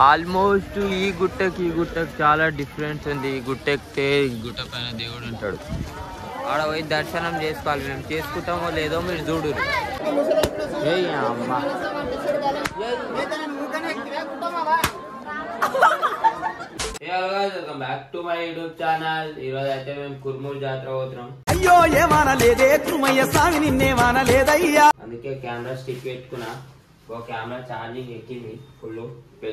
Almost ఈ గుట్టకి చాలా difference ఉంది. ఈ గుట్ట ఎక్కితే ఈ గుట్ట పైన దేవుడు ఉంటాడు. ఆడ పోయి దర్శనం చేసుకోవాలి. మేము చేసుకుంటామో లేదో మీరు చూడు. అమ్మా welcome back to my YouTube channel. ఈరోజు అయితే మేము కుర్మూరు జాతర పోతున్నాం. అయ్యో ఏమానలేదే కుర్మయ్య స్వామి నిన్నేమానలేదయ్యా. అందుకే కెమెరా స్టిక్ పెట్టుకున్నా. ఒక కెమెరా ఛార్జింగ్ ఎక్కింది ఫుల్.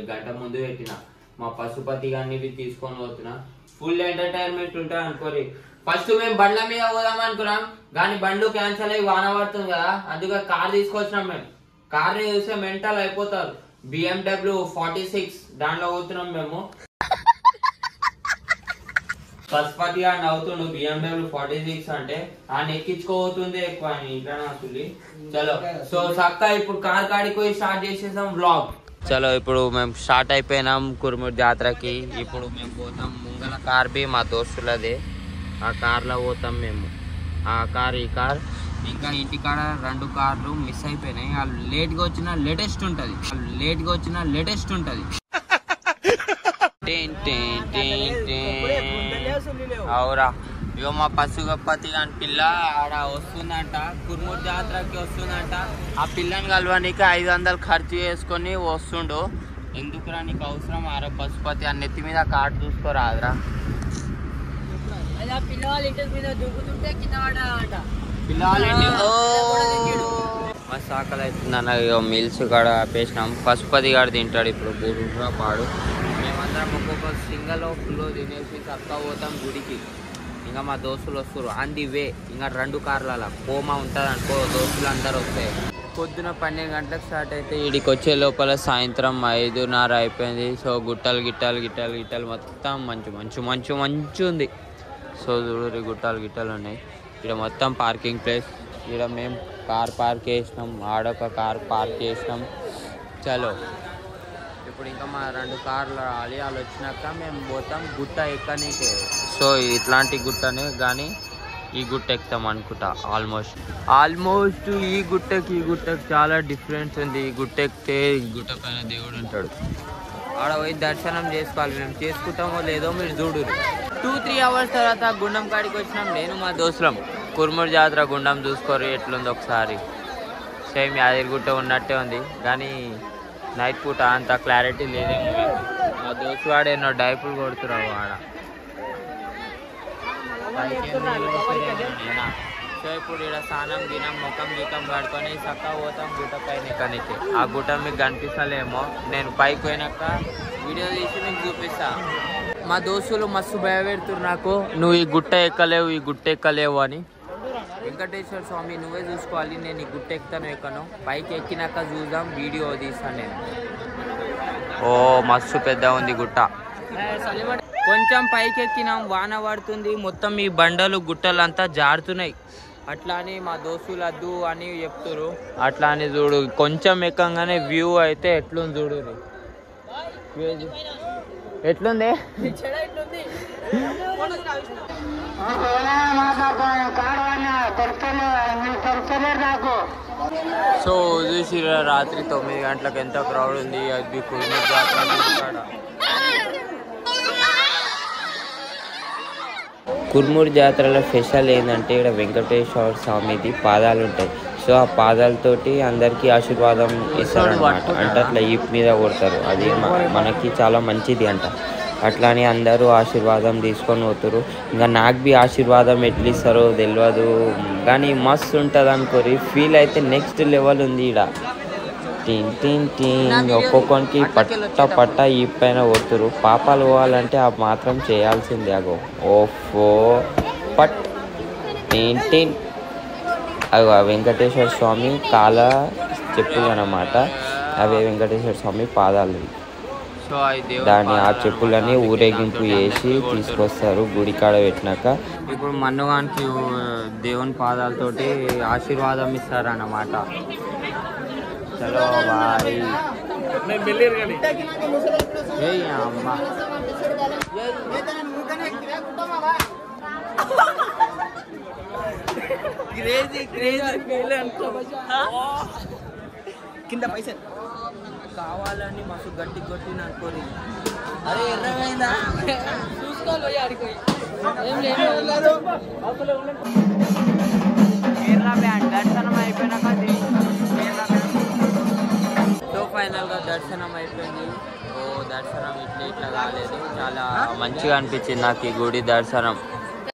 గంట ముందు పెట్టిన మా పశుపతి గారిని తీసుకొని పోతున్నా. ఫుల్ ఎంటర్టైన్మెంట్ ఉంటుంది అనుకోరి. ఫస్ట్ మేము బండ్ల మీద పోదాం అనుకున్నాం కానీ బండ్లు క్యాన్సల్ అయ్యి వాన పడుతుంది కదా, అందుకే కార్ తీసుకొచ్చినాం. మేము కార్ చూస్తే మెంటల్ అయిపోతారు. BMW 46 దాంట్లో పోతున్నాం మేము. పశుపతి గారిని అవుతుండు BMW 46 అంటే ఆయన ఎక్కించుకోబోతుంది ఎక్కువ ఇంట్లో అసలు. చలో సో చక్క ఇప్పుడు కార్ కాడికి పోయి స్టార్ట్ చేసేసాం వ్లాగ్. చలో ఇప్పుడు మేము స్టార్ట్ అయిపోయినాం కుర్మూరు జాతరకి. ఇప్పుడు మేము పోతాం ముంగల కార్ బి మా దోస్తులది. ఆ కార్లో పోతాం మేము. ఆ కార్ ఈ కార్ ఇంకా ఇంటికాడ 2 కార్లు మిస్ అయిపోయినాయి. వాళ్ళు లేట్గా వచ్చిన లేటెస్ట్ ఉంటుంది. అవురా ఇగో మా పశుపతి అని పిల్ల ఆడ వస్తుందంట, కుర్మూరు జాతరకి వస్తుందంట. ఆ పిల్లని కలవడానికి 500 ఖర్చు చేసుకొని వస్తుండు. ఎందుకురా నీకు అవసరం? ఆరో పశుపతి అని నెత్తి మీద కార్డు చూసుకోరాదురా. మస్తు ఆకలి అవుతుంది అన్న. మిల్స్ కాడ ఆపేసినాం. పశుపతి గారు తింటాడు ఇప్పుడు బూరుగా పాడు. మేమందరం ఒక్కొక్క సింగల్ ఫుల్ తినేసి చక్క పోతాం గుడికి. ఇంకా మా దోస్తులు వస్తారు ఆన్ ది వే. ఇంకా 2 కార్ల కోమా ఉంటుంది అనుకో, దోస్తులు అందరు వస్తాయి. పొద్దున 12 గంటలకు స్టార్ట్ అయితే ఇడికి వచ్చే లోపల సాయంత్రం 5:30 అయిపోయింది. సో గుట్టలు మొత్తం మంచు ఉంది. సో చూడు గుట్టలు ఉన్నాయి. ఇక్కడ మొత్తం పార్కింగ్ ప్లేస్. ఇక్కడ మేము కార్ పార్క్ చేసినాం, ఆడొక కార్ పార్క్ చేసినాం. చలో ఇప్పుడు ఇంకా మా 2 కార్లు రావాలి. వాళ్ళు వచ్చినాక మేము పోతాం గుట్ట ఎక్కనీకే. సో ఇట్లాంటి గుట్టనే కానీ ఈ గుట్ట ఎక్కుతాం అనుకుంటా. ఆల్మోస్ట్ ఈ గుట్టకి చాలా డిఫరెన్స్ ఉంది. ఈ గుట్ట ఎక్కితే ఈ గుట్ట పైన దేవుడు ఉంటాడు. ఆడ పోయి దర్శనం చేసుకోవాలి. మేము చేసుకుంటామో లేదో మీరు చూడు. 2-3 అవర్స్ తర్వాత గుండం కాడికి వచ్చినాం నేను మా దోస్తులం. కుర్మూరు జాతర గుండం చూసుకోరు ఎట్లుంది ఒకసారి. సేమ్ యాదగిరిగుట్ట ఉన్నట్టే ఉంది కానీ నైట్ పూట అంత క్లారిటీ లేదేమో. మా దోస్తు వాడు ఎన్నో డైపులు కొడుతున్నావు ఆడ. సో ఇప్పుడు ఇక్కడ స్నానం గినం ముఖం గీకం కడుకొని చక్కగా పోతాం గుట్ట పైన ఎక్కనికి. ఆ గుట్ట మీకు కనిపిస్తలేమో, నేను పైకి పోయినాక వీడియో తీసి మీకు చూపిస్తా. మా దోస్తులు మస్తు భయపెడుతున్నారు నాకు, నువ్వు ఈ గుట్ట ఎక్కలేవు అని. వెంకటేశ్వర స్వామి నువ్వే చూసుకోవాలి, నేను ఈ గుట్ట ఎక్కుతాను ఎక్కను. పైకి ఎక్కినాక చూద్దాం, వీడియో తీస్తాను నేను. ఓ మస్తు పెద్ద ఉంది గుట్ట. కొంచెం పైకి ఎక్కినాం, వాన పడుతుంది. మొత్తం ఈ బండలు గుట్టలంతా జారుతున్నాయి. అట్లా అని మా దోస్తులు వద్దు అని చెప్తారు. అట్లా అని చూడు కొంచెం ఎక్కగానే వ్యూ అయితే ఎట్లుంది చూడు. ఎట్లుంది సో చూసి రాత్రి 9 గంటలకు ఎంత క్రౌడ్ ఉంది. అది కుర్మూరు జాతర. కుర్మూరు జాతరలో స్పెషల్ ఏంటంటే ఇక్కడ వెంకటేశ్వర స్వామిది పాదాలు ఉంటాయి. సో ఆ పాదాలతోటి అందరికీ ఆశీర్వాదం ఇస్తారు అన్నమాట. అంటే అట్లా ఈప్ మీద కొడతారు. అది మనకి చాలా మంచిది అంట. అట్లా అని అందరూ ఆశీర్వాదం తీసుకొని పోతారు. ఇంకా నాకు బి ఆశీర్వాదం ఎట్లా ఇస్తారో తెలియదు కానీ మస్తు ఉంటుంది అనుకోరి. ఫీల్ అయితే నెక్స్ట్ లెవెల్ ఉంది ఇక్కడ. ఒక్కొక్కరికి పట్ట ఈ పైన కొడుతురు. పాపాలు పోవాలంటే ఆ మాత్రం చేయాల్సిందే. అగో ఓఫో పట్ అగో వెంకటేశ్వర స్వామి కాల చెప్పులు అన్నమాట. అవే వెంకటేశ్వర స్వామి పాదాలు. దాన్ని ఆ చెప్పులని ఊరేగింపు చేసి తీసుకొస్తారు గుడి కాడ పెట్టినాక. ఇప్పుడు మన్నుగానికి దేవుని పాదాలతోటి ఆశీర్వాదం ఇస్తారన్నమాట. చలో బాయ్. అమ్మా కింద పైసలు కావాలని మస్తు గట్టి కొట్టి నాకు కోరి అరే ఎర్రమైందా చూసుకోవాలి ఆడికి ఏం లేదు కేరళ బ్యాండ్ దర్శనం అయిపోయినాక కేరళ బ్యాండ్. సో ఫైనల్గా దర్శనం అయిపోయింది. దర్శనం ఇట్లా కాలేదు, చాలా మంచిగా అనిపించింది నాకు ఈ గుడి దర్శనం.